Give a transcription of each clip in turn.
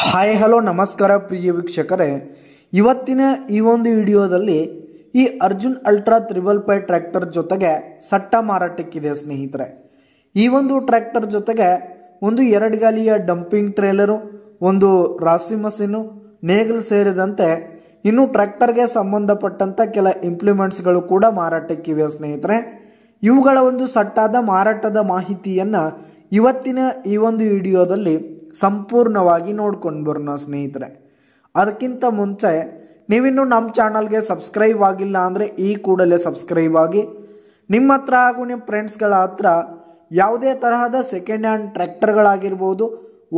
Hi hello ನಮಸ್ಕಾರ ಪ್ರಿಯ ವೀಕ್ಷಕರೇ, ಇವತ್ತಿನ ಈ ಒಂದು ವಿಡಿಯೋದಲ್ಲಿ ಈ ಅರ್ಜುನ್ ಅಲ್ಟ್ರಾ 555 ಟ್ರ್ಯಾಕ್ಟರ್ ಜೊತೆಗೆ ಸಟ್ಟ ಮಾರಾಟಕ್ಕಿದೆ ಸ್ನೇಹಿತರೆ. ಈ ಒಂದು ಟ್ರ್ಯಾಕ್ಟರ್ ಜೊತೆಗೆ ಒಂದು 2 ಗಾಲಿಯ ಡಂಪಿಂಗ್ ಟ್ರೇಲರು, ಒಂದು ರಾಸಿ ಮಷೀನು, ನೇಗಿಲು ಸೇರಿದಂತೆ ಇನ್ನು ಟ್ರ್ಯಾಕ್ಟರ್ಗೆ ಸಂಬಂಧಪಟ್ಟಂತ ಕೆಲ ಇಂಪ್ಲಿಮೆಂಟ್ಸ್ಗಳು ಕೂಡ ಮಾರಾಟಕ್ಕಿವೆ ಸ್ನೇಹಿತರೆ. ಇವುಗಳ ಒಂದು ಸಟ್ಟಾದ ಮಾರಾಟದ ಮಾಹಿತಿಯನ್ನ ಇವತ್ತಿನ ಈ ಒಂದು ವಿಡಿಯೋದಲ್ಲಿ ಸಂಪೂರ್ಣವಾಗಿ ನೋಡ್ಕೊಂಡು ಬರೋಣ ಸ್ನೇಹಿತರೆ. ಅದಕ್ಕಿಂತ ಮುಂಚೆ ನೀವಿನ್ನು ನಮ್ಮ ಚಾನಲ್ಗೆ ಸಬ್ಸ್ಕ್ರೈಬ್ ಆಗಿಲ್ಲ ಅಂದರೆ ಈ ಕೂಡಲೇ ಸಬ್ಸ್ಕ್ರೈಬ್ ಆಗಿ, ನಿಮ್ಮ ಹತ್ರ ಹಾಗೂ ನಿಮ್ಮ ಫ್ರೆಂಡ್ಸ್ಗಳ ಹತ್ರ ಯಾವುದೇ ತರಹದ ಸೆಕೆಂಡ್ ಹ್ಯಾಂಡ್ ಟ್ರ್ಯಾಕ್ಟರ್ಗಳಾಗಿರ್ಬೋದು,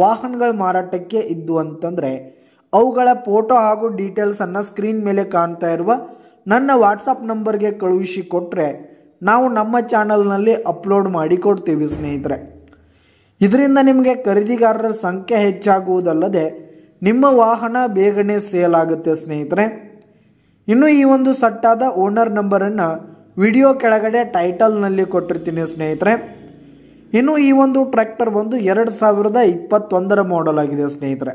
ವಾಹನಗಳ ಮಾರಾಟಕ್ಕೆ ಇದ್ದು ಅಂತಂದರೆ ಅವುಗಳ ಫೋಟೋ ಹಾಗೂ ಡೀಟೇಲ್ಸನ್ನು ಸ್ಕ್ರೀನ್ ಮೇಲೆ ಕಾಣ್ತಾ ಇರುವ ನನ್ನ ವಾಟ್ಸಪ್ ನಂಬರ್ಗೆ ಕಳುಹಿಸಿ ಕೊಟ್ಟರೆ ನಾವು ನಮ್ಮ ಚಾನಲ್ನಲ್ಲಿ ಅಪ್ಲೋಡ್ ಮಾಡಿ ಕೊಡ್ತೀವಿ ಸ್ನೇಹಿತರೆ. ಇದರಿಂದ ನಿಮಗೆ ಖರೀದಿಗಾರರ ಸಂಖ್ಯೆ ಹೆಚ್ಚಾಗುವುದಲ್ಲದೆ ನಿಮ್ಮ ವಾಹನ ಬೇಗನೆ ಸೇಲ್ ಆಗುತ್ತೆ ಸ್ನೇಹಿತರೆ. ಇನ್ನು ಈ ಒಂದು ಸಟ್ಟಾದ ಓನರ್ ನಂಬರನ್ನು ವಿಡಿಯೋ ಕೆಳಗಡೆ ಟೈಟಲ್ನಲ್ಲಿ ಕೊಟ್ಟಿರ್ತೀನಿ ಸ್ನೇಹಿತರೆ. ಇನ್ನು ಈ ಒಂದು ಟ್ರ್ಯಾಕ್ಟರ್ ಬಂದು 2021 ಮಾಡೆಲ್ ಆಗಿದೆ ಸ್ನೇಹಿತರೆ,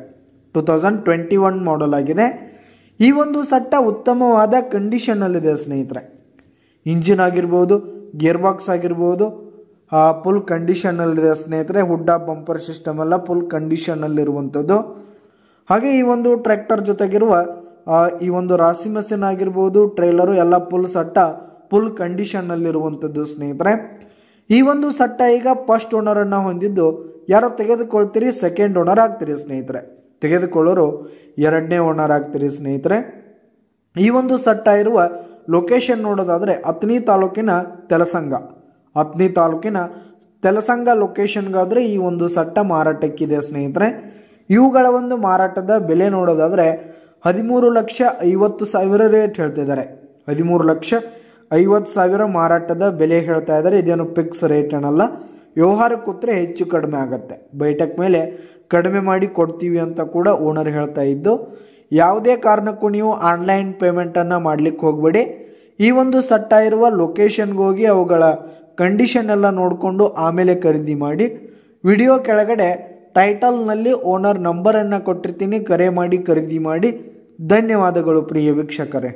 2021 ಮಾಡೆಲ್ ಆಗಿದೆ. ಈ ಒಂದು ಸಟ್ಟ ಉತ್ತಮವಾದ ಕಂಡೀಷನಲ್ಲಿದೆ ಸ್ನೇಹಿತರೆ. ಇಂಜಿನ್ ಆಗಿರ್ಬೋದು, ಗೇರ್ ಬಾಕ್ಸ್ ಆಗಿರ್ಬೋದು ಫುಲ್ ಕಂಡೀಷನಲ್ಲಿದೆ ಸ್ನೇಹಿತರೆ. ಹುಡ್ಡ ಬಂಪರ್ ಸಿಸ್ಟಮ್ ಎಲ್ಲ ಫುಲ್ ಕಂಡೀಷನಲ್ಲಿರುವಂಥದ್ದು. ಹಾಗೆ ಈ ಒಂದು ಟ್ರ್ಯಾಕ್ಟರ್ ಜೊತೆಗಿರುವ ಈ ಒಂದು ರಾಸಿ ಮಷೀನ್ ಆಗಿರ್ಬೋದು, ಟ್ರೇಲರು ಎಲ್ಲ ಫುಲ್ ಸಟ್ಟ ಫುಲ್ ಕಂಡೀಷನಲ್ಲಿರುವಂಥದ್ದು ಸ್ನೇಹಿತರೆ. ಈ ಒಂದು ಸಟ್ಟ ಈಗ ಫಸ್ಟ್ ಓನರನ್ನು ಹೊಂದಿದ್ದು, ಯಾರೋ ತೆಗೆದುಕೊಳ್ತೀರಿ ಸೆಕೆಂಡ್ ಓನರ್ ಆಗ್ತೀರಿ ಸ್ನೇಹಿತರೆ. ತೆಗೆದುಕೊಳ್ಳೋರು 2ನೇ ಓನರ್ ಆಗ್ತೀರಿ ಸ್ನೇಹಿತರೆ. ಈ ಒಂದು ಸಟ್ಟ ಇರುವ ಲೊಕೇಶನ್ ನೋಡೋದಾದರೆ ಅಥಣಿ ತಾಲೂಕಿನ ತೆಲಸಂಗ ಲೊಕೇಶನ್ಗಾದರೆ ಈ ಒಂದು ಸಟ್ಟ ಮಾರಾಟಕ್ಕಿದೆ ಸ್ನೇಹಿತರೆ. ಇವುಗಳ ಒಂದು ಮಾರಾಟದ ಬೆಲೆ ನೋಡೋದಾದರೆ 13,50,000 ರೇಟ್ ಹೇಳ್ತಿದ್ದಾರೆ. 13,50,000 ಮಾರಾಟದ ಬೆಲೆ ಹೇಳ್ತಾ ಇದ್ದಾರೆ. ಇದೇನು ಫಿಕ್ಸ್ ರೇಟ್ ಏನಲ್ಲ, ವ್ಯವಹಾರ ಕೂತ್ರೆ ಹೆಚ್ಚು ಕಡಿಮೆ ಆಗುತ್ತೆ. ಬೈಟಕ್ ಮೇಲೆ ಕಡಿಮೆ ಮಾಡಿ ಕೊಡ್ತೀವಿ ಅಂತ ಕೂಡ ಓನರ್ ಹೇಳ್ತಾ ಇದ್ದು, ಯಾವುದೇ ಕಾರಣಕ್ಕೂ ನೀವು ಆನ್ಲೈನ್ ಪೇಮೆಂಟನ್ನು ಮಾಡಲಿಕ್ಕೆ ಹೋಗಬೇಡಿ. ಈ ಒಂದು ಸಟ್ಟ ಇರುವ ಲೊಕೇಶನ್ಗೆ ಹೋಗಿ ಅವುಗಳ ಕಂಡೀಷನ್ ಎಲ್ಲ ನೋಡಿಕೊಂಡು ಆಮೇಲೆ ಖರೀದಿ ಮಾಡಿ. ವಿಡಿಯೋ ಕೆಳಗಡೆ ಟೈಟಲ್ನಲ್ಲಿ ಓನರ್ ನಂಬರನ್ನು ಕೊಟ್ಟಿರ್ತೀನಿ, ಕರೆ ಮಾಡಿ ಖರೀದಿ ಮಾಡಿ. ಧನ್ಯವಾದಗಳು ಪ್ರಿಯ ವೀಕ್ಷಕರೇ.